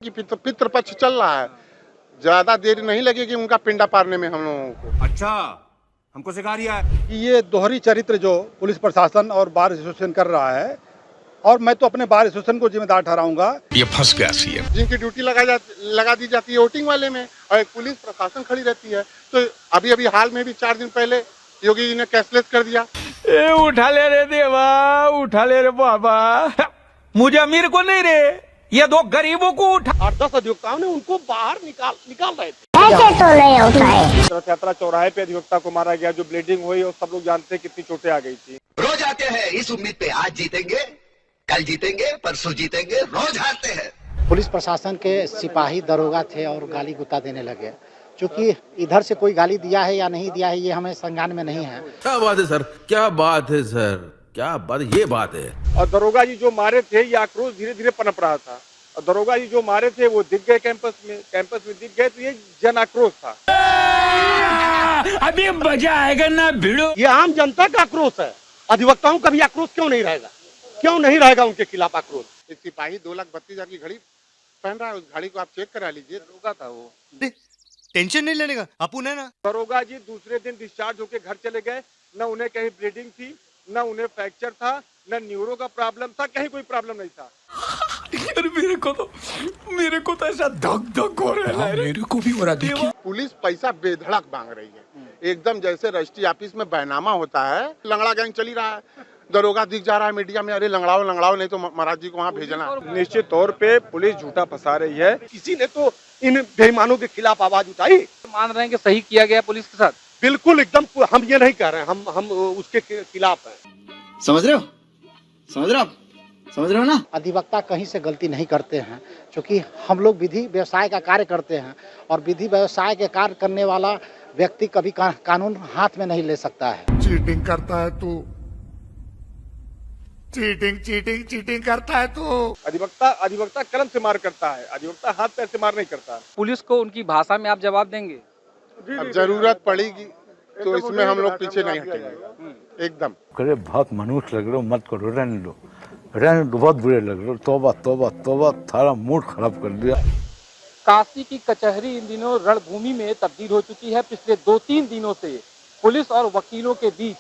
कि पितृपक्ष चल रहा है, ज्यादा देर नहीं लगेगी उनका पिंडा पारने में हम लोगों को। अच्छा, हमको सिखा रिया है कि ये दोहरी चरित्र जो पुलिस प्रशासन और बार एसोसिएशन कर रहा है, और मैं तो अपने बार एसोसिएशन को जिम्मेदार ठहराऊंगा। ये फंस गया सीएम। जिनकी ड्यूटी लगा दी जाती है वोटिंग वाले में और एक पुलिस प्रशासन खड़ी रहती है। तो अभी हाल में भी 4 दिन पहले योगी जी ने कैशलेस कर दिया। उठा ले रे देवा, उठा ले रे बाबा, मुझे अमीर को नहीं रे, ये 2 गरीबों को उठा। और 10 अधिवक्ताओं ने उनको बाहर निकाल रहे थे। ऐसे तो नहीं होता है। रथ यात्रा चौराहे पे अधिवक्ता को मारा गया, जो ब्लीडिंग हुई और सब लोग जानते हैं कितनी चोटें आ गई थी। रोज आते हैं इस उम्मीद पे, आज जीतेंगे, कल जीतेंगे, परसों जीतेंगे, रोज हारते हैं। पुलिस प्रशासन के सिपाही दरोगा थे और गाली गुत्ता देने लगे। क्योंकि इधर से कोई गाली दिया है या नहीं दिया है ये हमें संज्ञान में नहीं है। क्या बात है सर, क्या बात है सर, क्या बात, ये बात है। और दरोगा जी जो मारे थे, ये आक्रोश धीरे धीरे पनप रहा था। और दरोगा जी जो मारे थे वो दिख गए कैंपस में दिख गए, तो ये जन आक्रोश था। अभी मजा आएगा ना भिड़ो। ये आम जनता का आक्रोश है। अधिवक्ताओं का भी आक्रोश क्यों नहीं रहेगा? क्यों नहीं रहेगा उनके खिलाफ आक्रोश? एक सिपाही 2,32,000 की घड़ी पहन रहा है, उस घड़ी को आप चेक करा लीजिए। दरोगा था वो। टेंशन नहीं लेने का अपुन है ना। दरोगा जी दूसरे दिन डिस्चार्ज होके घर चले गए। न उन्हें कहीं ब्लीडिंग थी, न उन्हें फ्रैक्चर था, न न्यूरो का प्रॉब्लम था, कहीं कोई प्रॉब्लम नहीं था। मेरे को तो ऐसा धक हो रहा है। मेरे को भी हो रहा है। पुलिस पैसा बेधड़क मांग रही है, एकदम जैसे रजिस्ट्री ऑफिस में बैनामा होता है। लंगड़ा गैंग चली रहा है, दरोगा दिख जा रहा है मीडिया में, अरे लंगड़ाओ नहीं तो महाराज जी को वहाँ भेजना। निश्चित तौर पे पुलिस झूठा फंसा रही है। किसी ने तो इन बेईमानों के खिलाफ आवाज उठाई। मान रहे हैं कि सही किया गया पुलिस के साथ? बिल्कुल एकदम, हम ये नहीं कह रहे हैं, हम उसके खिलाफ हैं। समझ रहे हो ना। अधिवक्ता कहीं से गलती नहीं करते हैं, क्योंकि हम लोग विधि व्यवसाय का कार्य करते हैं और विधि व्यवसाय के कार्य करने वाला व्यक्ति कभी कानून हाथ में नहीं ले सकता है। चीटिंग करता है तू, चीटिंग करता है तू। अधिवक्ता कलम से मार करता है, अधिवक्ता हाथ पैर से मार नहीं करता। पुलिस को उनकी भाषा में आप जवाब देंगे? अब जरूरत पड़ेगी तो इसमें हम लोग पीछे नहीं हटेंगे एकदम। करे बहुत मनुष्य लग रहे हो, मत करो, रहने दो, बहुत बुरे लग रहे हो। तौबा, थारा मूड खराब कर दिया। काशी की कचहरी इन दिनों रणभूमि में तब्दील हो चुकी है। पिछले 2-3 दिनों से पुलिस और वकीलों के बीच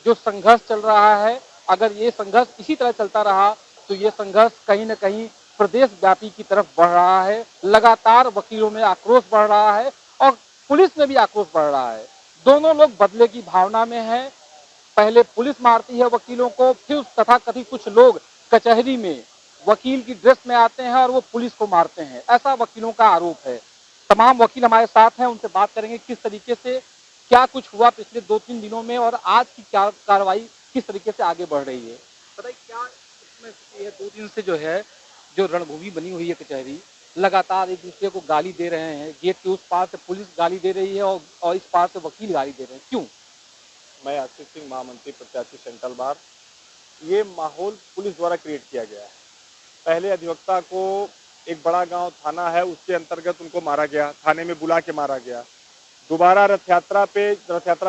जो संघर्ष चल रहा है, अगर ये संघर्ष इसी तरह चलता रहा तो ये संघर्ष कहीं न कहीं प्रदेश व्यापी की तरफ बढ़ रहा है। लगातार वकीलों में आक्रोश बढ़ रहा है और पुलिस में भी आक्रोश बढ़ रहा है। दोनों लोग बदले की भावना में हैं। पहले पुलिस मारती है वकीलों को, फिर तथाकथित कुछ लोग कचहरी में वकील की ड्रेस में आते हैं और वो पुलिस को मारते हैं, ऐसा वकीलों का आरोप है। तमाम वकील हमारे साथ हैं, उनसे बात करेंगे किस तरीके से क्या कुछ हुआ पिछले 2-3 दिनों में और आज की क्या कार्रवाई किस तरीके से आगे बढ़ रही है। बताइए क्या इसमें ये 2 दिन से जो रणभूमि बनी हुई है कचहरी, लगातार एक दूसरे को गाली दे रहे हैं। गेट के उस पार से पुलिस गाली दे रही है और इस पार से वकील गाली दे रहे हैं, क्यों? मैं आशीष सिंह, महामंत्री प्रत्याशी सेंट्रल बार। ये माहौल पुलिस द्वारा क्रिएट किया गया है। पहले अधिवक्ता को एक बड़ा गांव थाना है, उसके अंतर्गत उनको मारा गया, थाने में बुला के मारा गया। दोबारा रथ यात्रा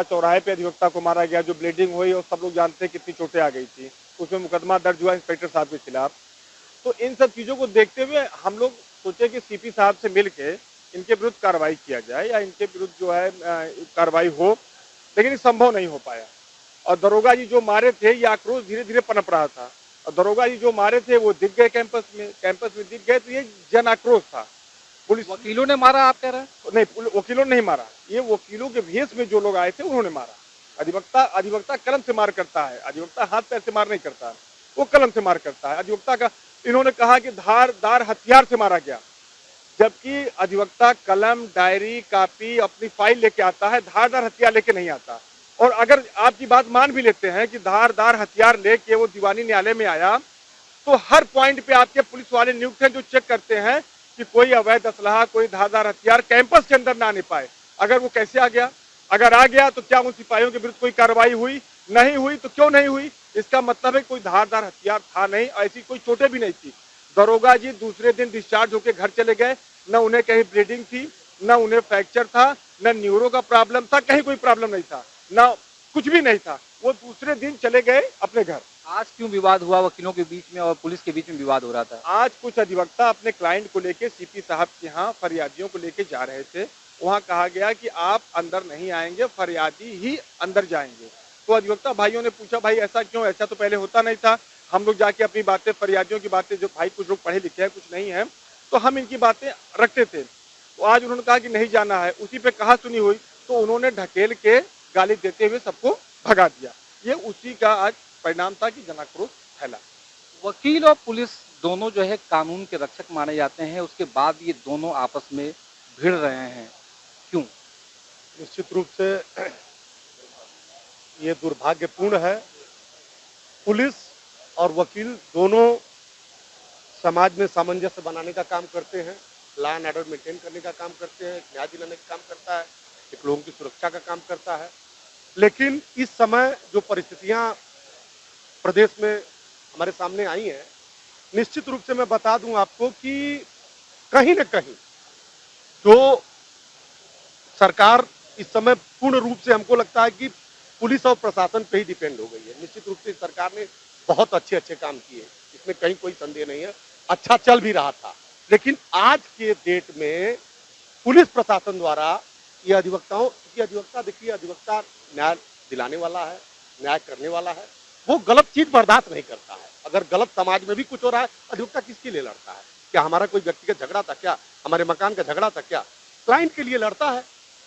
चौराहे पे अधिवक्ता को मारा गया, जो ब्लीडिंग हुई और सब लोग जानते हैं कितनी चोटें आ गई थी। उसमें मुकदमा दर्ज हुआ इंस्पेक्टर साहब के खिलाफ। तो इन सब चीज़ों को देखते हुए हम लोग सोचे कि सीपी साहब से मिल के इनके विरुद्ध कार्रवाई किया जाए या इनके विरुद्ध जो है कार्रवाई हो, लेकिन संभव नहीं हो पाया। और दरोगा जी जो मारे थे, ये आक्रोश धीरे धीरे पनप रहा था। और दरोगा जी जो मारे थे वो दिख गए कैंपस में दिख गए, तो ये जन आक्रोश था। पुलिस वकीलों ने मारा आप कह रहे हैं? नहीं, वकीलों ने नहीं मारा, ये वकीलों के भेष में जो लोग आए थे उन्होंने मारा। अधिवक्ता कलम से मार करता है, अधिवक्ता हाथ पैर से मार नहीं करता, वो कलम से मार करता है। अधिवक्ता का इन्होंने कहा कि धारदार हथियार से मारा गया, जबकि अधिवक्ता कलम, डायरी, कॉपी, अपनी फाइल लेके आता है, धारदार हथियार लेके नहीं आता। और अगर आपकी बात मान भी लेते हैं कि धारदार हथियार लेके वो दीवानी न्यायालय में आया, तो हर पॉइंट पे आपके पुलिस वाले नियुक्त हैं जो चेक करते हैं कि कोई अवैध असलहा, कोई धारदार हथियार कैंपस के अंदर ना आने पाए। अगर वो कैसे आ गया? अगर आ गया तो क्या उन सिपाहियों के विरुद्ध कोई कार्रवाई हुई? नहीं हुई तो क्यों नहीं हुई? इसका मतलब है कोई धारदार हथियार था नहीं, ऐसी कोई चोटें भी नहीं थी। दरोगा जी दूसरे दिन डिस्चार्ज होके घर चले गए। न उन्हें कहीं ब्लीडिंग थी, न उन्हें फ्रैक्चर था, न न्यूरो का प्रॉब्लम था, कहीं कोई प्रॉब्लम नहीं था, न कुछ भी नहीं था। वो दूसरे दिन चले गए अपने घर। आज क्यों विवाद हुआ वकीलों के बीच में और पुलिस के बीच में विवाद हो रहा था? आज कुछ अधिवक्ता अपने क्लाइंट को लेके सीपी साहब के यहाँ फरियादियों को लेके जा रहे थे। वहाँ कहा गया कि आप अंदर नहीं आएंगे, फरियादी ही अंदर जाएंगे। तो अधिवक्ता भाइयों ने पूछा, भाई ऐसा क्यों? ऐसा तो पहले होता नहीं था। हम लोग जाके अपनी बातें, फरियादियों की बातें, जो भाई कुछ लोग पढ़े लिखे हैं, कुछ नहीं है, तो हम इनकी बातें रखते थे। तो आज उन्होंने कहा कि नहीं जाना है। उसी पे कहा सुनी हुई, तो उन्होंने ढकेल के गाली देते हुए सबको भगा दिया। ये उसी का आज परिणाम था कि जनाक्रोश फैला। वकील और पुलिस दोनों जो है कानून के रक्षक माने जाते हैं, उसके बाद ये दोनों आपस में भिड़ रहे हैं, क्यों? निश्चित रूप से ये दुर्भाग्यपूर्ण है। पुलिस और वकील दोनों समाज में सामंजस्य बनाने का काम करते हैं, लॉ एंड ऑर्डर मेंटेन करने का काम करते हैं, न्याय दिलाने का काम करता है, एक लोगों की सुरक्षा का काम करता है। लेकिन इस समय जो परिस्थितियां प्रदेश में हमारे सामने आई हैं, निश्चित रूप से मैं बता दूं आपको कि कहीं न कहीं जो सरकार इस समय पूर्ण रूप से, हमको लगता है कि पुलिस और प्रशासन पे ही डिपेंड हो गई है। निश्चित रूप से सरकार ने बहुत अच्छे काम किए, इसमें कहीं कोई संदेह नहीं है, अच्छा चल भी रहा था। लेकिन आज के डेट में पुलिस प्रशासन द्वारा ये अधिवक्ताओं की, अधिवक्ता देखिए, अधिवक्ता न्याय दिलाने वाला है, न्याय करने वाला है, वो गलत चीज बर्दाश्त नहीं करता है। अगर गलत समाज में भी कुछ हो रहा है, अधिवक्ता किसके लिए लड़ता है? क्या हमारा कोई व्यक्तिगत झगड़ा था क्या? हमारे मकान का झगड़ा था क्या? क्लाइंट के लिए लड़ता है।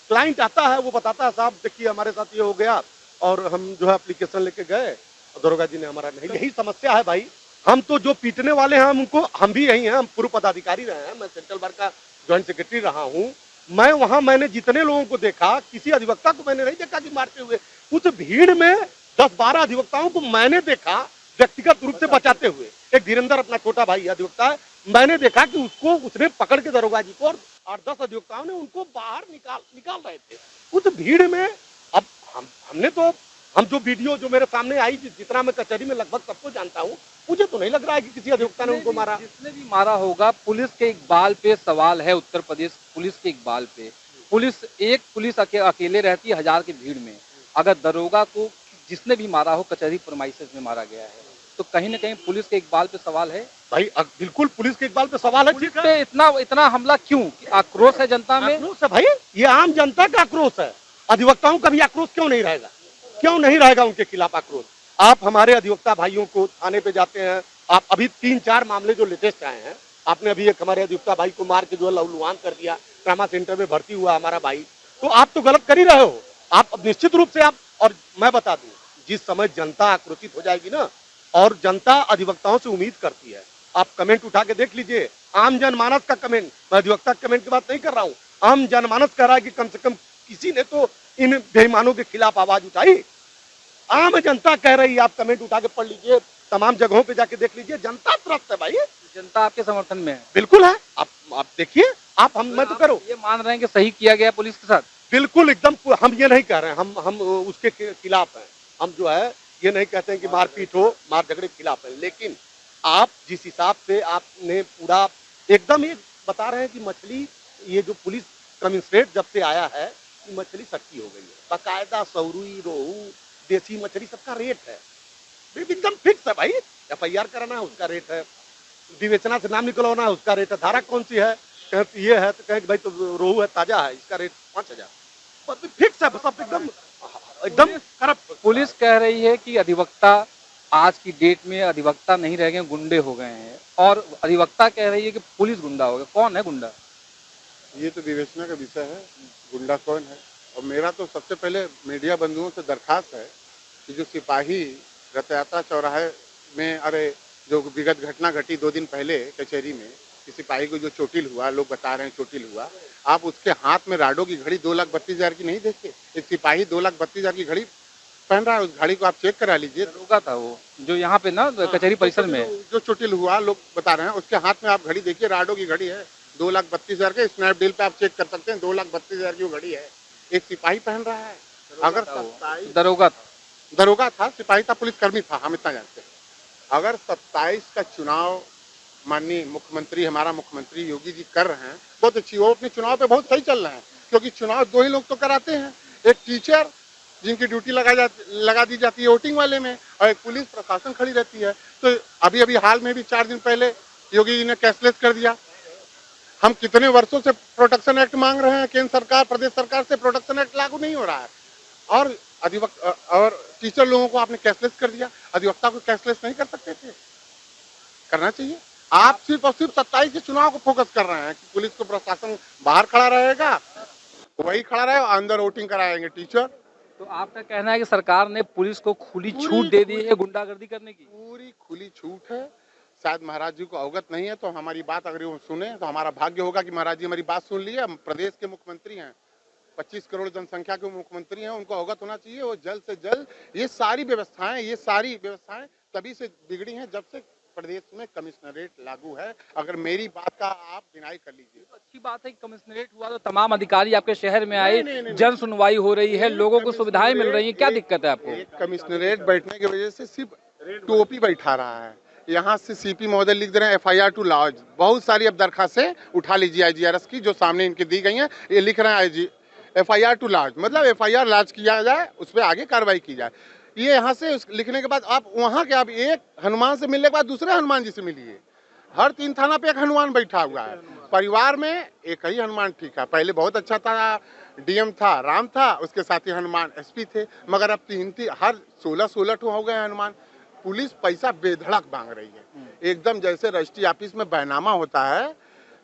क्लाइंट आता है, वो बताता है, साहब देखिए हमारे साथ ये हो गया, और हम जो है एप्लीकेशन लेके गए, दरोगा जी ने हमारा नहीं। यही समस्या है भाई। हम तो जो पीटने वाले हैं, हम भी यही हैं, हम पूर्व पदाधिकारी रहे हैं। मैं सेंट्रल बार का ज्वाइंट सेक्रेटरी रहा हूँ। मैंने जितने लोगों को देखा, किसी अधिवक्ता को मैंने नहीं देखा कि मारते हुए। उस भीड़ में 10-12 अधिवक्ताओं को मैंने देखा व्यक्तिगत रूप से बचाते हुए। एक धीरेन्द्र अपना छोटा भाई अधिवक्ता है, मैंने देखा कि उसने पकड़ के दरोगा जी को, और 8-10 अधिवक्ताओं ने उनको बाहर निकाल रहे थे उस भीड़ में। अब हम जो वीडियो जो मेरे सामने आई, जितना मैं कचहरी में लगभग सबको जानता हूँ, मुझे तो नहीं लग रहा है कि किसी अधिवक्ता ने उनको मारा। जिसने भी मारा होगा, पुलिस के इकबाल पे सवाल है। उत्तर प्रदेश पुलिस के इकबाल पे पुलिस अकेले रहती है हजार की भीड़ में। अगर दरोगा को जिसने भी मारा हो कचहरी प्रेमाइसेस में मारा गया है, तो कहीं न कहीं पुलिस के इकबाल पे सवाल है भाई। बिल्कुल पुलिस के इकबाल पे सवाल है। पुलिस पे इतना हमला क्यों? आक्रोश है जनता में। आक्रोश है भाई, ये आम जनता का आक्रोश है। अधिवक्ताओं का भी आक्रोश क्यों नहीं रहेगा? क्यों नहीं रहेगा उनके खिलाफ आक्रोश? आप हमारे अधिवक्ता भाइयों को थाने पे जाते हैं, आप अभी 3-4 मामले जो लेटेस्ट आए हैं, आपने अभी एक हमारे अधिवक्ता भाई को मार के जो है लहूलुहान कर दिया, ट्रामा सेंटर में भर्ती हुआ हमारा भाई, तो आप तो गलत कर ही रहे हो। आप निश्चित रूप से आप, और मैं बता दूं, जिस समय जनता आक्रोशित हो जाएगी ना, और जनता अधिवक्ताओं से उम्मीद करती है, आप कमेंट उठा के देख लीजिए, आम जनमानस का कमेंट, मैं अधिवक्ता कमेंट की बात नहीं कर रहा हूँ, आम जनमानस कह रहा है कि कम से कम किसी ने तो इन बेईमानों के खिलाफ आवाज उठाई। आम जनता कह रही है, आप कमेंट उठा के पढ़ लीजिए, तमाम जगहों पे जाके देख लीजिए, जनता त्रस्त है भाई। जनता आपके समर्थन में है? बिल्कुल है। आप देखिए, मैं तो करो ये मान रहे हैं कि सही किया गया पुलिस के साथ? बिल्कुल एकदम। हम ये नहीं कह रहे हैं, हम उसके खिलाफ हैं। हम जो है ये नहीं कहते हैं कि मारपीट हो, मार झगड़े के खिलाफ है। लेकिन आप जिस हिसाब से आपने पूरा एकदम ये बता रहे हैं कि मछली, ये जो पुलिस कमिश्नरेट जब से आया है, मछली सस्ती हो गई है। बाकायदा सौरुई, रोहू, देसी मछली सबका रेट है एकदम फिक्स है भाई। FIR कराना है उसका रेट है, विवेचना से नाम निकलवाना है उसका रेट है। धारा कौन सी है, कहें ये है तो कहें भाई तो रोहू है, ताजा है, इसका रेट 5000 फिक्स है। सब एकदम करप्ट। पुलिस कह रही है कि अधिवक्ता आज की डेट में अधिवक्ता नहीं रह गए, गुंडे हो गए हैं, और अधिवक्ता कह रही है कि पुलिस गुंडा हो गया। कौन है गुंडा? ये तो विवेचना का विषय है, गुंडा कौन है। और मेरा तो सबसे पहले मीडिया बंधुओं से दरखास्त है कि जो सिपाही रथ यात्रा चौराहे में, अरे जो विगत घटना घटी 2 दिन पहले कचहरी में, कि सिपाही को जो चोटिल हुआ, लोग बता रहे हैं चोटिल हुआ, आप उसके हाथ में राडो की घड़ी 2,32,000 की नहीं देखे? एक सिपाही 2,32,000 की घड़ी पहन रहा है, उस घड़ी को आप चेक करा लीजिए। दरोगा था वो जो यहाँ पे ना कचहरी परिसर में जो चोटिल हुआ, लोग बता रहे हैं, उसके हाथ में आप घड़ी देखिए, राडो की घड़ी है, 2,32,000 के स्नैपडील पे आप चेक कर सकते हैं, 2,32,000 की वो घड़ी है, एक सिपाही पहन रहा है। अगर दरोगा था, सिपाही था, पुलिसकर्मी था, हम इतना जानते हैं। अगर 27 का चुनाव माननीय मुख्यमंत्री, हमारा मुख्यमंत्री योगी जी कर रहे हैं, बहुत अच्छी, वो अपने चुनाव पे बहुत सही चल रहे हैं, क्योंकि चुनाव 2 ही लोग तो कराते हैं, एक टीचर जिनकी ड्यूटी लगा दी जाती है वोटिंग वाले में, और एक पुलिस प्रशासन खड़ी रहती है। तो अभी अभी हाल में भी 4 दिन पहले योगी जी ने कैशलेस कर दिया। हम कितने वर्षों से प्रोटेक्शन एक्ट मांग रहे हैं, केंद्र सरकार प्रदेश सरकार से प्रोटेक्शन एक्ट लागू नहीं हो रहा है, और टीचर लोगों को आपने कैशलेस कर दिया। अधिवक्ता को कैशलेस नहीं कर सकते थे, करना चाहिए। आप सिर्फ और सिर्फ 27 के चुनाव को फोकस कर रहे हैं कि पुलिस को प्रशासन बाहर खड़ा रहेगा, वही खड़ा रहे, अंदर वोटिंग कराएंगे टीचर। तो आपका कहना है कि सरकार ने पुलिस को खुली छूट दे दी है गुंडागर्दी करने की? पूरी खुली छूट है। शायद महाराज जी को अवगत नहीं है, तो हमारी बात अगर वो सुने तो हमारा भाग्य होगा कि महाराज जी हमारी बात सुन ली है। हम प्रदेश के मुख्यमंत्री हैं, 25 करोड़ जनसंख्या के मुख्यमंत्री हैं, उनको अवगत होना चाहिए। वो जल्द से जल्द ये सारी व्यवस्थाएं तभी से बिगड़ी हैं जब से प्रदेश में कमिश्नरेट लागू है। अगर मेरी बात का आप डिनाई कर लीजिए तो अच्छी बात है कि कमिश्नरेट हुआ तो तमाम अधिकारी आपके शहर में आए, जन सुनवाई हो रही है, लोगों को सुविधाएं मिल रही है, क्या दिक्कत है आपको? कमिश्नरेट बैठने की वजह से सिर्फ टोपी बैठा रहा है। यहाँ से सीपी महोदय लिख दे रहे हैं FIR टू लॉज। बहुत सारी अब दरखास्तें उठा लीजिए IGRS की, जो सामने इनके दी गई हैं। ये लिख रहे हैं FIR टू लॉज, मतलब FIR लॉज किया जाए, उस पर आगे कार्रवाई की जाए। ये यहाँ से लिखने के बाद आप वहाँ के आप एक हनुमान से मिलने के बाद दूसरे हनुमान जी से मिलिए। हर 3 थाना पे एक हनुमान बैठा हुआ है। परिवार में एक ही हनुमान ठीक है। पहले बहुत अच्छा था, DM था, राम था, उसके साथ ही हनुमान SP थे, मगर अब 3 हर 16 हो गए हनुमान। पुलिस पैसा बेधड़क मांग रही है, एकदम जैसे रजिस्ट्री ऑफिस में बैनामा होता है,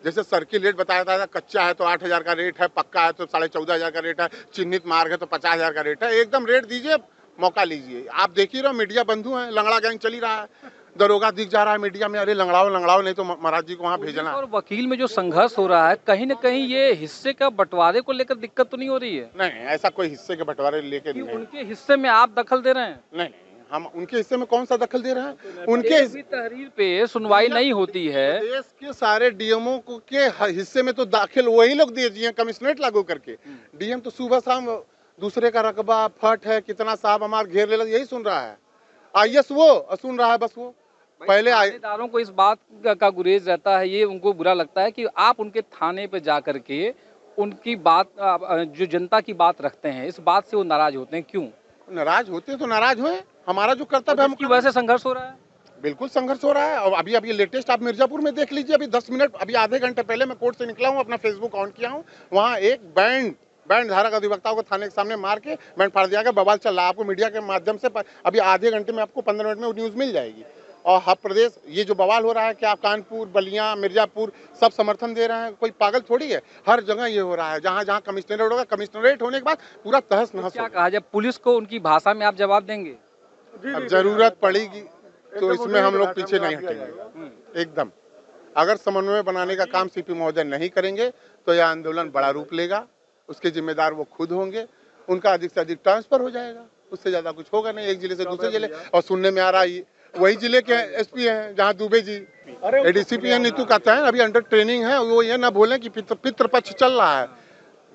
जैसे सर्किल रेट बताया था, कच्चा है तो 8,000 का रेट है, पक्का है तो 14,500 का रेट है, चिन्हित मार्ग है तो 50,000 का रेट है। एकदम रेट दीजिए, मौका लीजिए। आप देख ही रहो, मीडिया बंधु हैं, लंगड़ा गैंग चली रहा है, दरोगा दिख जा रहा है मीडिया में, अरे लंगड़ाओ नहीं तो महाराज जी को वहाँ भेजना। और वकील में जो संघर्ष हो रहा है, कहीं न कहीं ये हिस्से का बंटवारे को लेकर दिक्कत तो नहीं हो रही है? नहीं, ऐसा कोई हिस्से के बंटवारे लेके नहीं। उनके हिस्से में आप दखल दे रहे हैं? नहीं, हम उनके हिस्से में कौन सा दखल दे रहे हैं? उनके तहरीर पे सुनवाई नहीं होती है। देश के सारे DMO के हिस्से में तो दाखिल वही लोग दिए कमिश्नरेट लागू करके। DM तो सुबह शाम दूसरे का रकबा फट है, कितना साहब हमारे घेर ले, यही सुन रहा है। IS वो सुन रहा है, बस वो पहले थानेदारों को इस बात का गुरेज रहता है, ये उनको बुरा लगता है कि आप उनके थाने पे जा करके उनकी बात, जो जनता की बात रखते हैं, इस बात से वो नाराज होते हैं। क्यों नाराज होते हैं? तो नाराज हुए, हमारा जो कर्तव्य है, हम की वजह से संघर्ष हो रहा है। बिल्कुल संघर्ष हो रहा है। और अभी लेटेस्ट आप मिर्जापुर में देख लीजिए, अभी 10 मिनट, अभी आधे घंटे पहले मैं कोर्ट से निकला हूँ, अपना फेसबुक ऑन किया हूँ, वहाँ एक बैंड धारक अधिवक्ताओं को थाने के सामने मार के बैंड फाड़ दिया गया। बवाल चल रहा है, आपको मीडिया के माध्यम से अभी आधे घंटे में, आपको 15 मिनट में न्यूज मिल जाएगी। और हर प्रदेश ये जो बवाल हो रहा है, क्या कानपुर, बलिया, मिर्जापुर सब समर्थन दे रहे हैं? कोई पागल थोड़ी है, हर जगह ये हो रहा है। जहाँ जहाँ कमिश्नरेट होगा, कमिश्नरेट होने के बाद पूरा तहस नहस। क्या कहा जाए, पुलिस को उनकी भाषा में आप जवाब देंगे? अब जरूरत पड़ेगी तो इसमें हम लोग पीछे नहीं हटेंगे एकदम। अगर समन्वय बनाने का काम CP महोदय नहीं करेंगे तो यह आंदोलन बड़ा रूप लेगा। उसके जिम्मेदार वो खुद होंगे, उनका अधिक से अधिक ट्रांसफर हो जाएगा, उससे ज्यादा कुछ होगा नहीं, एक जिले से दूसरे जिले। और सुनने में आ रहा है वही जिले के SP हैं जहाँ दुबे जी ADCP है, नीतू कहता है अभी अंडर ट्रेनिंग है। वो ये ना बोले कि पितृपक्ष चल रहा है,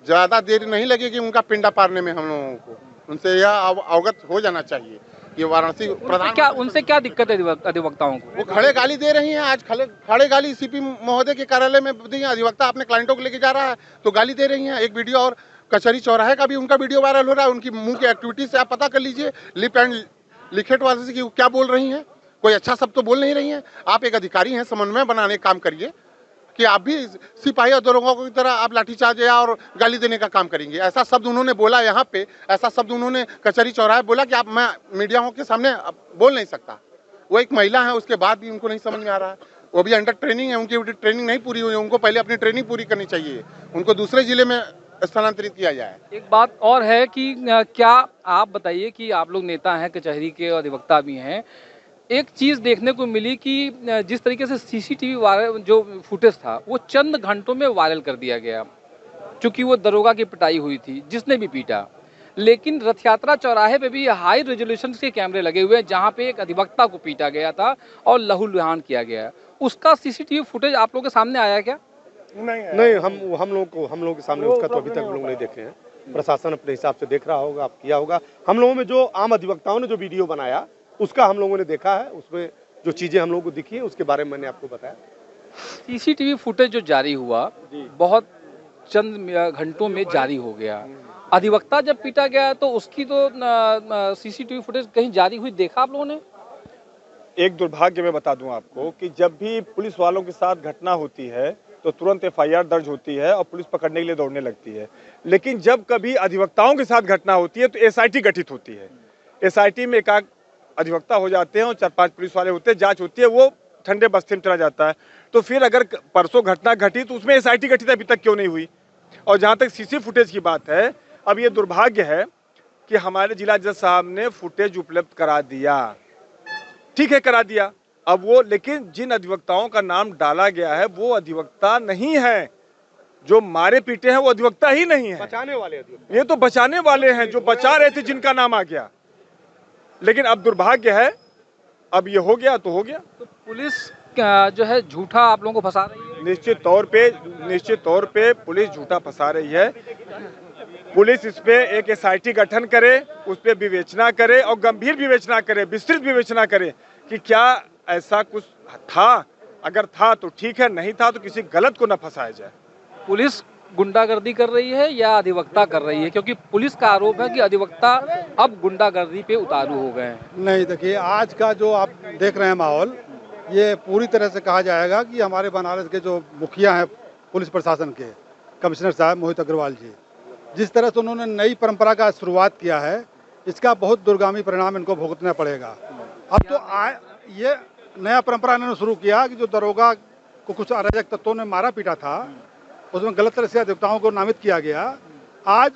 ज्यादा देर नहीं लगेगी उनका पिंडा पारने में हम लोगों को। उनसे यह अवगत हो जाना चाहिए। ये वाराणसी प्रधान, उनसे क्या दिक्कत है अधिवक्ताओं को? वो खड़े गाली दे रही हैं। आज खड़े गाली CP महोदय के कार्यालय में दी है। अधिवक्ता अपने क्लाइंटों को लेके जा रहा है तो गाली दे रही हैं। एक वीडियो और कचहरी चौराहे का भी उनका वीडियो वायरल हो रहा है। उनकी मुंह की एक्टिविटी से आप पता कर लीजिए, लिप एंड लिखेट वाले से कि क्या बोल रही हैं। कोई अच्छा शब्द तो बोल नहीं रही हैं। आप एक अधिकारी हैं, समन्वय बनाने का काम करिए कि आप भी सिपाही और दरोगा की तरह आप लाठीचार्ज और गाली देने का काम करेंगे। ऐसा शब्द उन्होंने बोला यहाँ पे, ऐसा शब्द उन्होंने कचहरी चौराहे बोला कि आप, मैं मीडिया के सामने बोल नहीं सकता। वो एक महिला है, उसके बाद भी उनको नहीं समझ में आ रहा है। वो भी अंडर ट्रेनिंग है, उनकी ट्रेनिंग नहीं पूरी हुई है। उनको पहले अपनी ट्रेनिंग पूरी करनी चाहिए, उनको दूसरे जिले में स्थानांतरित किया जाए। एक बात और है कि क्या आप बताइए कि आप लोग नेता हैं, कचहरी के अधिवक्ता भी हैं, एक चीज देखने को मिली कि जिस तरीके से CCTV वायरल जो फुटेज था वो चंद घंटों में वायरल कर दिया गया, क्योंकि वो दरोगा की पिटाई हुई थी जिसने भी पीटा। लेकिन रथ यात्रा चौराहे पे भी हाई रेजोल्यूशन के कैमरे लगे हुए हैं जहां पे एक अधिवक्ता को पीटा गया था और लहूलुहान किया गया। उसका CCTV फुटेज आप लोगों के सामने आया क्या? नहीं, हम लोगों के सामने उसका तो अभी तक लोग नहीं देखे हैं। प्रशासन अपने हिसाब से देख रहा होगा, आप किया होगा। हम लोगों में जो आम अधिवक्ताओं ने जो वीडियो बनाया उसका हम लोगों ने देखा है, उसमें जो चीजें हम लोगों को दिखी है उसके बारे में मैंने आपको बताया। CCTV फुटेज जो जारी हुआ बहुत चंद घंटों में जारी हो गया। अधिवक्ता जब पीटा गया तो उसकी तो सीसीटीवी फुटेज कहीं जारी हुई, देखा आप लोगों ने? एक दुर्भाग्य मैं बता दूं आपको कि जब भी पुलिस वालों के साथ घटना होती है तो तुरंत एफआईआर दर्ज होती है और पुलिस पकड़ने के लिए दौड़ने लगती है, लेकिन जब कभी अधिवक्ताओं के साथ घटना होती है तो एसआईटी गठित होती है। एसआईटी में एक अधिवक्ता हो जाते हैं और 4-5 पुलिस वाले होते हैं, जांच होती है, वो ठंडे बस्ते में चला जाता है। तो फिर अगर परसों घटना घटी तो उसमें एसआईटी गठित अभी तक क्यों नहीं हुई? और जहां तक सीसी फुटेज की बात है, अब ये दुर्भाग्य है कि हमारे जिला जज साहब ने फुटेज उपलब्ध करा दिया, ठीक है करा दिया, अब वो लेकिन जिन अधिवक्ताओं का नाम डाला गया है वो अधिवक्ता नहीं है, जो मारे पीटे हैं वो अधिवक्ता ही नहीं है, बचाने वाले अधिवक्ता। ये तो बचाने वाले हैं जो बचा रहे थे, जिनका नाम आ गया। लेकिन अब दुर्भाग्य है, अब ये हो गया तो हो गया। तो पुलिस जो है झूठा आप लोगों को फंसा रही है? निश्चित तौर पे पुलिस झूठा फंसा रही है। पुलिस इस पे एक एसआईटी गठन करे, उस पे विवेचना करे और गंभीर विवेचना करे, विस्तृत विवेचना करे कि क्या ऐसा कुछ था, अगर था तो ठीक है, नहीं था तो किसी गलत को न फंसाया जाए। पुलिस गुंडागर्दी कर रही है या अधिवक्ता कर रही है? क्योंकि पुलिस का आरोप है कि अधिवक्ता अब गुंडागर्दी पे उतारू हो गए हैं। नहीं, देखिए आज का जो आप देख रहे हैं माहौल, ये पूरी तरह से कहा जाएगा कि हमारे बनारस के जो मुखिया हैं पुलिस प्रशासन के, कमिश्नर साहब मोहित अग्रवाल जी, जिस तरह से उन्होंने नई परंपरा का शुरुआत किया है, इसका बहुत दूरगामी परिणाम इनको भुगतना पड़ेगा। अब तो ये नया परंपरा इन्होंने शुरू किया कि जो दरोगा को कुछ अराजक तत्वों ने मारा पीटा था, उसमें गलत तरह से अधिवक्ताओं को नामित किया गया। आज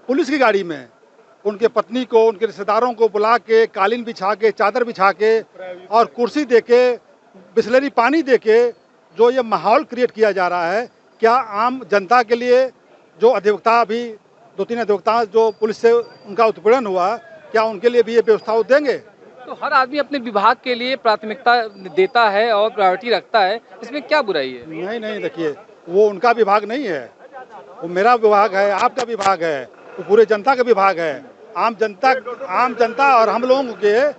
पुलिस की गाड़ी में उनके पत्नी को, उनके रिश्तेदारों को बुला के, कालीन बिछा के, चादर बिछा के और कुर्सी दे के, बिस्लरी पानी दे के जो ये माहौल क्रिएट किया जा रहा है, क्या आम जनता के लिए जो अधिवक्ता अभी 2-3 अधिवक्ता जो पुलिस से उनका उत्पीड़न हुआ, क्या उनके लिए भी ये व्यवस्था देंगे? तो हर आदमी अपने विभाग के लिए प्राथमिकता देता है और प्रायोरिटी रखता है, इसमें क्या बुराई है? नहीं, देखिए वो उनका विभाग नहीं है, वो मेरा विभाग है, आपका विभाग है, वो पूरे जनता का विभाग है। आम जनता और हम लोगों के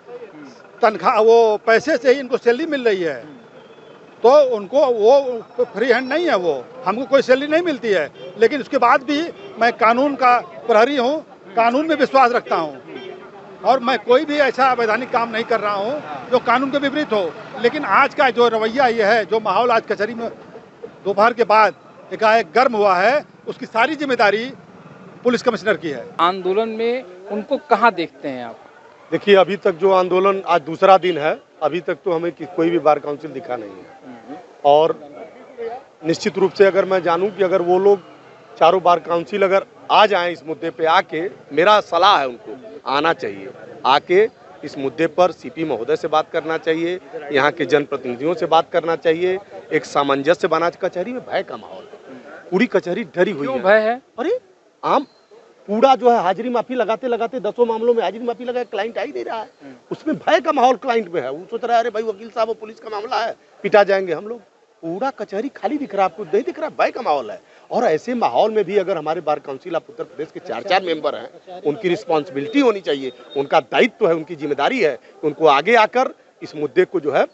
तनख्वाह, वो पैसे से ही इनको सैलरी मिल रही है, तो उनको वो फ्री हैंड नहीं है, वो हमको कोई सैलरी नहीं मिलती है। लेकिन उसके बाद भी मैं कानून का प्रहरी हूँ, कानून में विश्वास रखता हूँ और मैं कोई भी ऐसा अवैधानिक काम नहीं कर रहा हूँ जो कानून के विपरीत हो। लेकिन आज का जो रवैया ये है, जो माहौल आज कचहरी में दोपहर के बाद एकाएक गर्म हुआ है, उसकी सारी जिम्मेदारी पुलिस कमिश्नर की है। आंदोलन में उनको कहाँ देखते हैं आप? देखिए, अभी तक जो आंदोलन आज दूसरा दिन है, अभी तक तो हमें कोई भी बार काउंसिल दिखा नहीं है। और निश्चित रूप से अगर मैं जानूं कि अगर वो लोग चारों बार काउंसिल अगर आ जाएं इस मुद्दे पे आके, मेरा सलाह है उनको आना चाहिए, आके इस मुद्दे पर सीपी महोदय से बात करना चाहिए, यहाँ के जनप्रतिनिधियों से बात करना चाहिए, एक सामंजस्य बना। कचहरी में भय का माहौल है, पूरी कचहरी डरी हुई है। भय है? अरे आम पूरा जो है हाजिरी माफी लगाते लगाते 10 मामलों में हाजिरी माफी लगा, क्लाइंट आ ही नहीं रहा है, उसमें भय का माहौल क्लाइंट में है। वो सोच रहा है अरे भाई वकील साहब वो पुलिस का मामला है, पिटा जाएंगे हम लोग। पूरा कचहरी खाली दिख रहा है, आपको नहीं दिख रहा, भय का माहौल है। और ऐसे माहौल में भी अगर हमारे bar council of Uttar Pradesh के 4 मेंबर हैं, उनकी रिस्पॉन्सिबिलिटी होनी चाहिए, उनका दायित्व है, उनकी जिम्मेदारी है, उनको आगे आकर इस मुद्दे को जो है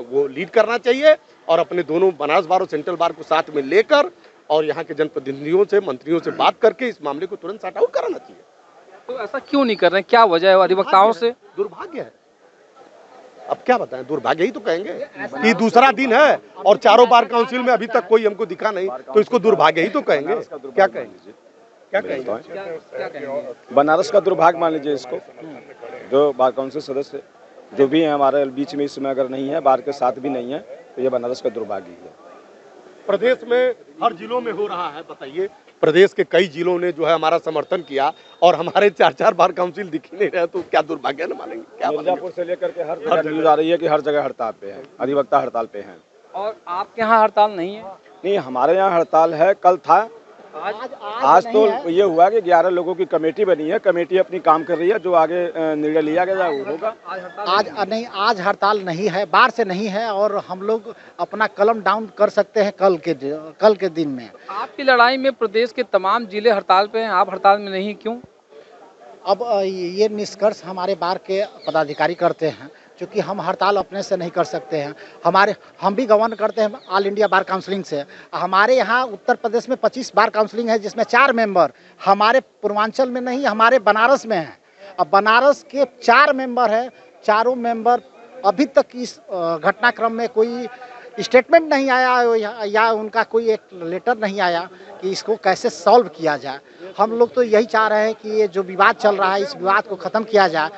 वो लीड करना चाहिए और अपने दोनों बनारस बार और सेंट्रल बार को साथ में लेकर और यहाँ के जनप्रतिनिधियों से, मंत्रियों से बात करके इस मामले को तुरंत सॉर्ट आउट कराना चाहिए। तो ऐसा क्यों नहीं कर रहे हैं, क्या वजह है? अधिवक्ताओं से दुर्भाग्य है। अब क्या बताएं, दुर्भाग्य ही तो कहेंगे कि दूसरा दिन है और चारों बार काउंसिल में अभी तक कोई हमको दिखा नहीं, तो इसको दुर्भाग्य ही तो कहेंगे। क्या कहेंगे? क्या कहेंगे? बनारस का दुर्भाग्य मान लीजिए इसको। जो बार काउंसिल सदस्य जो भी है हमारे बीच में इस समय अगर नहीं है, बार के साथ भी नहीं है, तो ये बनारस का दुर्भाग्य है। प्रदेश में हर जिलों में हो रहा है, बताइए। प्रदेश के कई जिलों ने जो है हमारा समर्थन किया और हमारे 4 बार काउंसिल दिख ही नहीं रहे, तो क्या दुर्भाग्य न मानेंगे? क्या मिर्जापुर से लेकर के हर जगह न्यूज आ रही है कि हर जगह हड़ताल पे है, अधिवक्ता हड़ताल पे हैं। और आपके यहाँ हड़ताल नहीं है? नहीं, हमारे यहाँ हड़ताल है, कल था। आज तो ये हुआ कि 11 लोगों की कमेटी बनी है, कमेटी अपनी काम कर रही है, जो आगे निर्णय लिया गया वो होगा। आज हड़ताल नहीं है, बार से नहीं है और हम लोग अपना कलम डाउन कर सकते हैं कल के दिन में। आपकी लड़ाई में प्रदेश के तमाम जिले हड़ताल पे हैं, आप हड़ताल में नहीं, क्यों? अब ये निष्कर्ष हमारे बार के पदाधिकारी करते हैं, क्योंकि हम हड़ताल अपने से नहीं कर सकते हैं। हम भी गवर्न करते हैं ऑल इंडिया बार काउंसिलिंग से। हमारे यहाँ उत्तर प्रदेश में 25 बार काउंसिलिंग है, जिसमें 4 मेंबर हमारे पूर्वांचल में नहीं, हमारे बनारस में हैं। अब बनारस के 4 मेंबर हैं, चारों मेंबर अभी तक इस घटनाक्रम में कोई स्टेटमेंट नहीं आया या उनका कोई एक लेटर नहीं आया कि इसको कैसे सॉल्व किया जाए। हम लोग तो यही चाह रहे हैं कि ये जो विवाद चल रहा है, इस विवाद को ख़त्म किया जाए।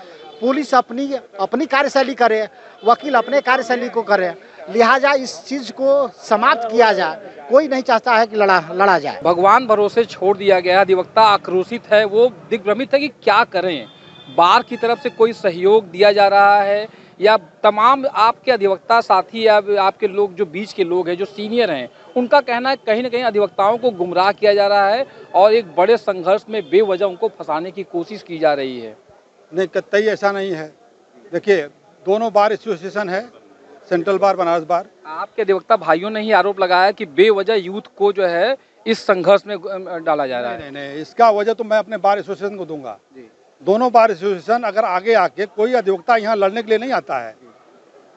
पुलिस अपनी कार्यशैली करे, वकील अपने कार्यशैली को करे, लिहाजा इस चीज़ को समाप्त किया जाए। कोई नहीं चाहता है कि लड़ा जाए। भगवान भरोसे छोड़ दिया गया। अधिवक्ता आक्रोशित है, वो दिग्भ्रमित है कि क्या करें। बार की तरफ से कोई सहयोग दिया जा रहा है या तमाम आपके अधिवक्ता साथी या आपके लोग जो बीच के लोग हैं, जो सीनियर हैं, उनका कहना है कहीं ना कहीं अधिवक्ताओं को गुमराह किया जा रहा है और एक बड़े संघर्ष में बेवजह उनको फंसाने की कोशिश की जा रही है। नहीं, कतई ऐसा नहीं है। देखिए, दोनों बार एसोसिएशन है, सेंट्रल बार, बनारस बार। आपके अधिवक्ता भाइयों ने ही आरोप लगाया कि बेवजह यूथ को जो है इस संघर्ष में डाला जा रहा है। नहीं, इसका वजह तो मैं अपने बार एसोसिएशन को दूंगा। दोनों बार एसोसिएशन अगर आगे आके, कोई अधिवक्ता यहाँ लड़ने के लिए नहीं आता है।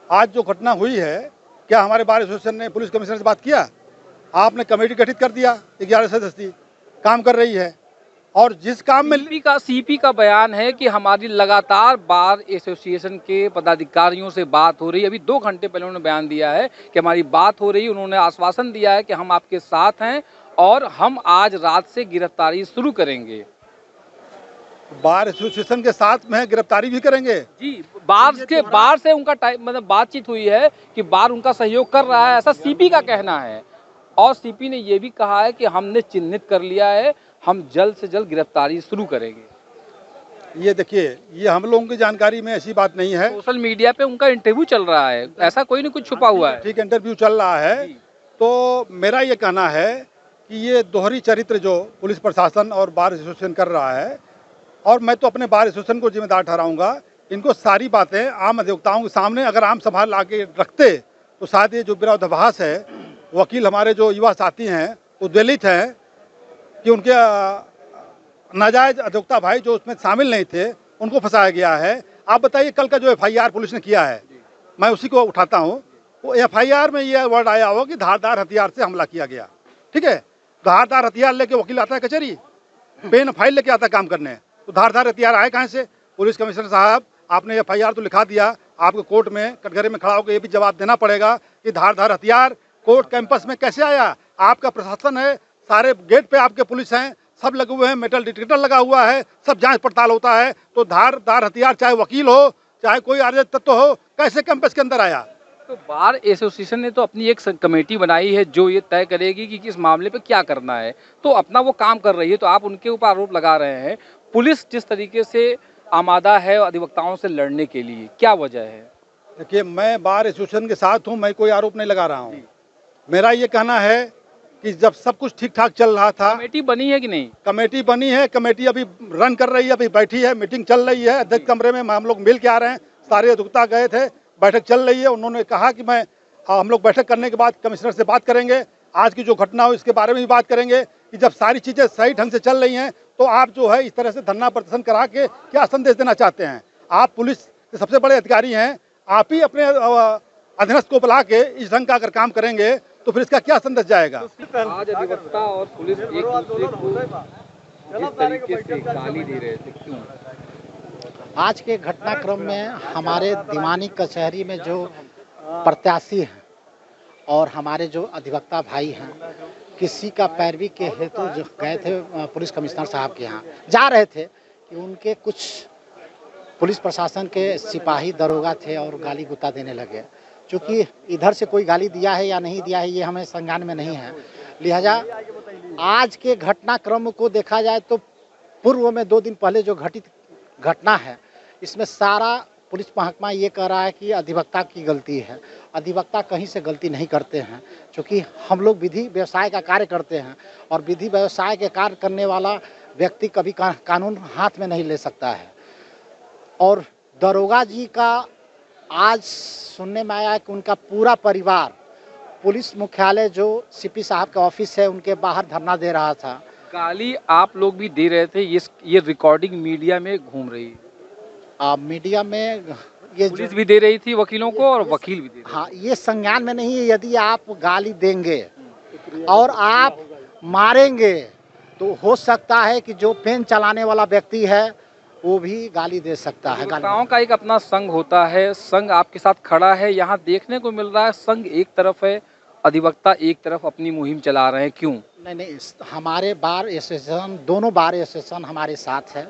आज जो घटना हुई है, क्या हमारे बार एसोसिएशन ने पुलिस कमिश्नर से बात किया? आपने कमेटी गठित कर दिया, 11 सदस्यीय काम कर रही है। और जिस काम में सीपी का बयान है कि हमारी लगातार बार एसोसिएशन के पदाधिकारियों से बात हो रही है। अभी 2 घंटे पहले उन्होंने बयान दिया है कि हमारी बात हो रही है। उन्होंने आश्वासन दिया है कि हम आपके साथ हैं और हम आज रात से गिरफ्तारी शुरू करेंगे। बार एसोसिएशन के साथ में गिरफ्तारी भी करेंगे जी। बार से उनका मतलब बातचीत हुई है कि बार उनका सहयोग कर रहा है, ऐसा सीपी का कहना है। और सीपी ने यह भी कहा है कि हमने चिन्हित कर लिया है, हम जल्द से जल्द गिरफ्तारी शुरू करेंगे। ये देखिए, ये हम लोगों की जानकारी में ऐसी बात नहीं है। सोशल मीडिया पे उनका इंटरव्यू चल रहा है, ऐसा कोई नहीं कुछ छुपा हुआ है। ठीक, इंटरव्यू चल रहा है। तो मेरा ये कहना है कि ये दोहरी चरित्र जो पुलिस प्रशासन और बार एसोसिएशन कर रहा है, और मैं तो अपने बार एसोसिएशन को जिम्मेदार ठहराऊंगा। इनको सारी बातें आम अधिवक्ताओं के सामने अगर आम सभा ला के रखते तो शायद ये जो विरोधाभास है, वकील हमारे जो युवा साथी हैं उद्वेलित हैं कि उनके नाजायज अधिवक्ता भाई जो उसमें शामिल नहीं थे, उनको फंसाया गया है। आप बताइए, कल का जो FIR पुलिस ने किया है, मैं उसी को उठाता हूँ। वो FIR में ये वर्ड आया हो कि धारदार हथियार से हमला किया गया। ठीक है, धारदार हथियार लेके वकील आता है कचहरी, पेन फाइल लेके आता है काम करने। तो धारदार हथियार आए कहाँ से? पुलिस कमिश्नर साहब, आपने FIR तो लिखा दिया, आपको कोर्ट में कटघरे में खड़ा होकर ये भी जवाब देना पड़ेगा कि धारदार हथियार कोर्ट कैंपस में कैसे आया। आपका प्रशासन है, सारे गेट पे आपके पुलिस हैं, सब लगे हुए हैं, मेटल डिटेक्टर लगा हुआ है, सब जांच पड़ताल होता है। तो धारदार हथियार चाहे वकील हो, चाहे कोई अराजक तत्व हो, कैसे कैंपस के अंदर आया? तो बार एसोसिएशन ने तो अपनी एक कमेटी बनाई है जो ये तय करेगी कि किस मामले पे क्या करना है। तो अपना वो काम कर रही है, तो आप उनके ऊपर आरोप लगा रहे हैं। पुलिस जिस तरीके से आमादा है अधिवक्ताओं से लड़ने के लिए, क्या वजह है? देखिए, मैं बार एसोसिएशन के साथ हूँ, मैं कोई आरोप नहीं लगा रहा हूँ। मेरा ये कहना है कि जब सब कुछ ठीक ठाक चल रहा था। कमेटी बनी है कि नहीं? कमेटी बनी है, कमेटी अभी रन कर रही है, अभी बैठी है, मीटिंग चल रही है। अध्यक्ष कमरे में हम लोग मिल के आ रहे हैं, सारे अधिवक्ता गए थे, बैठक चल रही है। उन्होंने कहा कि हम लोग बैठक करने के बाद कमिश्नर से बात करेंगे, आज की जो घटना हो इसके बारे में भी बात करेंगे कि जब सारी चीज़ें सही ढंग से चल रही हैं तो आप जो है इस तरह से धरना प्रदर्शन करा के क्या संदेश देना चाहते हैं? आप पुलिस के सबसे बड़े अधिकारी हैं, आप ही अपने अधीनस्थ को बुला के इस ढंग का अगर काम करेंगे तो फिर इसका क्या संदेश जाएगा? आज अधिवक्ता और पुलिस एक दूसरे को जिस तरीके से गाली दे रहे थे, क्यों? आज के घटनाक्रम में हमारे दीवानी कचहरी में जो प्रत्याशी हैं और हमारे जो अधिवक्ता भाई हैं, किसी का पैरवी के हेतु जो गए थे पुलिस कमिश्नर साहब के यहाँ, जा रहे थे कि उनके कुछ पुलिस प्रशासन के सिपाही दरोगा थे और गाली गुत्ता देने लगे। चूँकि इधर से कोई गाली दिया है या नहीं दिया है ये हमें संज्ञान में नहीं है, लिहाजा आज के घटनाक्रम को देखा जाए तो पूर्व में 2 दिन पहले जो घटित घटना है, इसमें सारा पुलिस महकमा ये कह रहा है कि अधिवक्ता की गलती है। अधिवक्ता कहीं से गलती नहीं करते हैं, क्योंकि हम लोग विधि व्यवसाय का कार्य करते हैं और विधि व्यवसाय के कार्य करने वाला व्यक्ति कभी कानून हाथ में नहीं ले सकता है। और दरोगा जी का आज सुनने में आया कि उनका पूरा परिवार पुलिस मुख्यालय जो सीपी साहब का ऑफिस है उनके बाहर धरना दे रहा था। गाली आप लोग भी दे रहे थे, ये रिकॉर्डिंग मीडिया में घूम रही है। मीडिया में ये पुलिस भी दे रही थी वकीलों को और वकील भी दे रहे हाँ, ये संज्ञान में नहीं है। यदि आप गाली देंगे और आप मारेंगे तो हो सकता है कि जो पेन चलाने वाला व्यक्ति है वो भी गाली दे सकता है। अधिवक्ताओं का एक अपना संघ होता है, संघ आपके साथ खड़ा है। यहाँ देखने को मिल रहा है संघ एक तरफ है, अधिवक्ता एक तरफ अपनी मुहिम चला रहे हैं, क्यों? नहीं, हमारे बार एसोसिएशन, दोनों बार एसोसिएशन हमारे साथ है,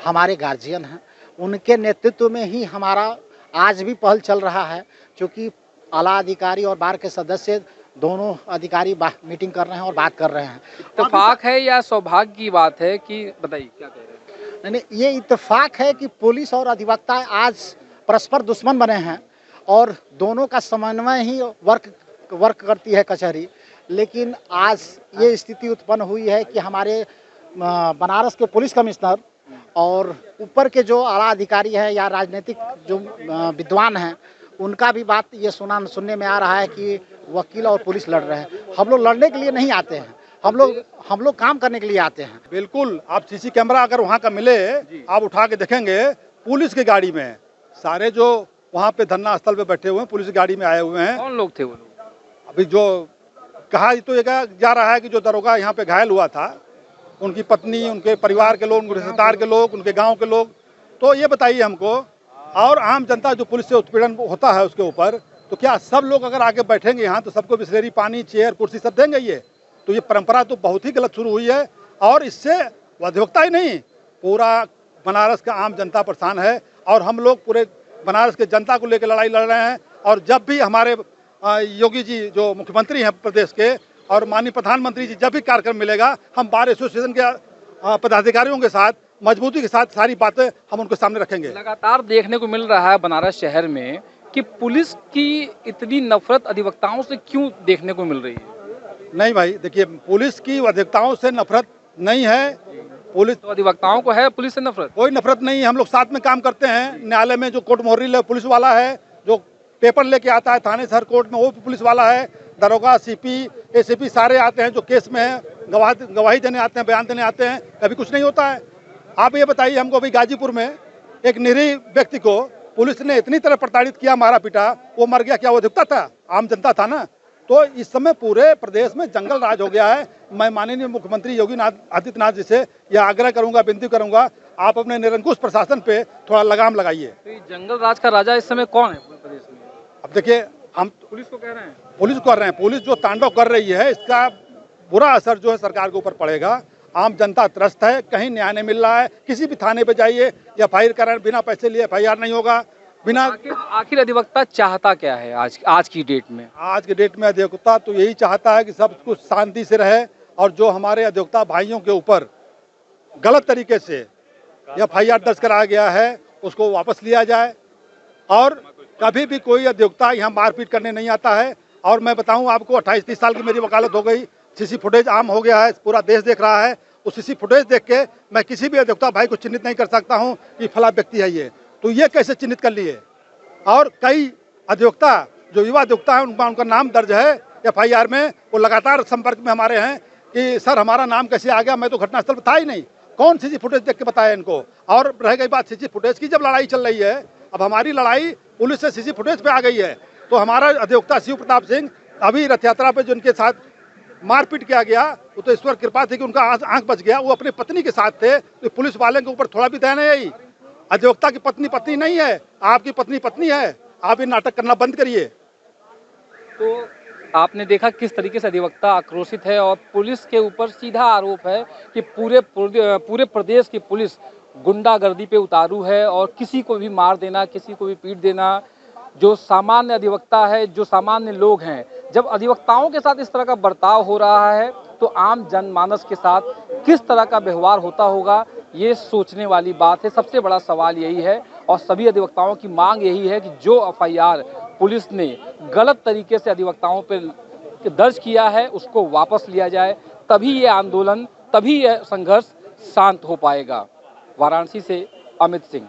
हमारे गार्जियन हैं, उनके नेतृत्व में ही हमारा आज भी पहल चल रहा है। क्योंकि आला अधिकारी और बार के सदस्य दोनों अधिकारी मीटिंग कर रहे हैं और बात कर रहे हैं। इत्तेफाक है या सौभाग्य की बात है कि बताइए क्या कह रहे हैं? नहीं, ये इत्तेफाक है कि पुलिस और अधिवक्ता आज परस्पर दुश्मन बने हैं और दोनों का समन्वय ही वर्क करती है कचहरी। लेकिन आज ये स्थिति उत्पन्न हुई है कि हमारे बनारस के पुलिस कमिश्नर और ऊपर के जो आला अधिकारी हैं या राजनीतिक जो विद्वान हैं, उनका भी बात ये सुनने में आ रहा है कि वकील और पुलिस लड़ रहे हैं। हम लोग लड़ने के लिए नहीं आते हैं, हम लोग काम करने के लिए आते हैं। बिल्कुल, आप सीसी कैमरा अगर वहाँ का मिले, आप उठा के देखेंगे, पुलिस की गाड़ी में सारे जो वहाँ पे धरना स्थल पे बैठे हुए हैं पुलिस गाड़ी में आए हुए हैं। कौन लोग थे वो लोग? अभी जो कहा तो ये जा रहा है कि जो दरोगा यहाँ पे घायल हुआ था, उनकी पत्नी, उनके परिवार के लोग, उनके रिश्तेदार के लोग, उनके गांव के लोग। तो ये बताइए हमको, और आम जनता जो पुलिस से उत्पीड़न होता है उसके ऊपर, तो क्या सब लोग अगर आगे बैठेंगे यहाँ तो सबको बिस्लेरी, पानी, चेयर, कुर्सी सब देंगे? ये तो ये परंपरा तो बहुत ही गलत शुरू हुई है और इससे अधिवक्ता ही नहीं, पूरा बनारस का आम जनता परेशान है। और हम लोग पूरे बनारस के जनता को लेकर लड़ाई लड़ रहे हैं। और जब भी हमारे योगी जी जो मुख्यमंत्री हैं प्रदेश के और माननीय प्रधानमंत्री जी, जब भी कार्यक्रम मिलेगा, हम बार एसोसिएशन के पदाधिकारियों के साथ मजबूती के साथ सारी बातें हम उनके सामने रखेंगे। लगातार देखने को मिल रहा है बनारस शहर में कि पुलिस की इतनी नफरत अधिवक्ताओं से क्यों देखने को मिल रही है? नहीं भाई, देखिए, पुलिस की अधिवक्ताओं से नफरत नहीं है। पुलिस तो अधिवक्ताओं को है पुलिस से नफरत? कोई नफरत नहीं है, हम लोग साथ में काम करते हैं। न्यायालय में जो कोर्ट मोहर्री पुलिस वाला है, जो पेपर लेके आता है थाने से हर कोर्ट में, वो भी पुलिस वाला है। दरोगा, सीपी, एसीपी सारे आते हैं जो केस में है, गवाही देने आते हैं, बयान देने आते हैं। कभी कुछ नहीं होता है। आप ये बताइए हमको, अभी गाजीपुर में एक निरीह व्यक्ति को पुलिस ने इतनी तरह प्रताड़ित किया, मारा पीटा, वो मर गया। क्या वो अधिवक्ता था? आम जनता था ना। तो इस समय पूरे प्रदेश में जंगल राज हो गया है। मैं माननीय मुख्यमंत्री योगी आदित्यनाथ जी से यह आग्रह करूंगा, विनती करूंगा, आप अपने निरंकुश प्रशासन पे थोड़ा लगाम लगाइए। तो जंगल राज का राजा इस समय कौन है पूरे प्रदेश में? अब देखिए, हम पुलिस को कह रहे हैं, पुलिस कर रहे हैं, पुलिस जो तांडव कर रही है, इसका बुरा असर जो है सरकार के ऊपर पड़ेगा। आम जनता त्रस्त है, कहीं न्याय नहीं मिल रहा है। किसी भी थाने पे जाइए, FIR कराएं, बिना पैसे लिए FIR नहीं होगा। बिना आखिर अधिवक्ता चाहता क्या है आज की डेट में? आज के डेट में अधिवक्ता तो यही चाहता है कि सब कुछ शांति से रहे और जो हमारे अधिवक्ता भाइयों के ऊपर गलत तरीके से FIR दर्ज कराया गया है उसको वापस लिया जाए। और कभी भी कोई अधिवक्ता यहाँ मारपीट करने नहीं आता है। और मैं बताऊं आपको, 28-30 साल की मेरी वकालत हो गई, सीसी फुटेज आम हो गया है, पूरा देश देख रहा है। उस सीसी फुटेज देख के मैं किसी भी अधिवक्ता भाई को चिन्हित नहीं कर सकता हूँ कि फला व्यक्ति है ये। तो ये कैसे चिन्हित कर लिए? और कई अधिवक्ता जो युवा अधिवक्ता है, उनका नाम दर्ज है FIR में, वो लगातार संपर्क में हमारे हैं कि सर हमारा नाम कैसे आ गया, मैं तो घटनास्थल पर था ही नहीं। कौन सीसी फुटेज देख के बताया इनको? और रह गई बात सीसी फुटेज की, जब लड़ाई चल रही है, अब हमारी लड़ाई पुलिस से सीसी फुटेज पे आ गई है। तो हमारा अधिवक्ता शिव प्रताप सिंह, अभी रथ यात्रा पे जो उनके साथ मारपीट किया गया, वो तो ईश्वर कृपा थी कि उनका आंख बच गया। वो अपनी पत्नी के साथ थे, तो पुलिस वाले के ऊपर थोड़ा भी दया नहीं आई। अधिवक्ता की पत्नी पत्नी नहीं है, आपकी पत्नी पत्नी है। आप ये नाटक करना बंद करिए। तो आपने देखा किस तरीके से अधिवक्ता आक्रोशित है और पुलिस के ऊपर सीधा आरोप है कि पूरे प्रदेश की पुलिस गुंडागर्दी पे उतारू है और किसी को भी मार देना, किसी को भी पीट देना। जो सामान्य अधिवक्ता है, जो सामान्य लोग हैं, जब अधिवक्ताओं के साथ इस तरह का बर्ताव हो रहा है तो आम जनमानस के साथ किस तरह का व्यवहार होता होगा, ये सोचने वाली बात है। सबसे बड़ा सवाल यही है और सभी अधिवक्ताओं की मांग यही है कि जो FIR पुलिस ने गलत तरीके से अधिवक्ताओं पर दर्ज किया है उसको वापस लिया जाए। तभी ये आंदोलन, तभी यह संघर्ष शांत हो पाएगा। वाराणसी से अमित सिंह।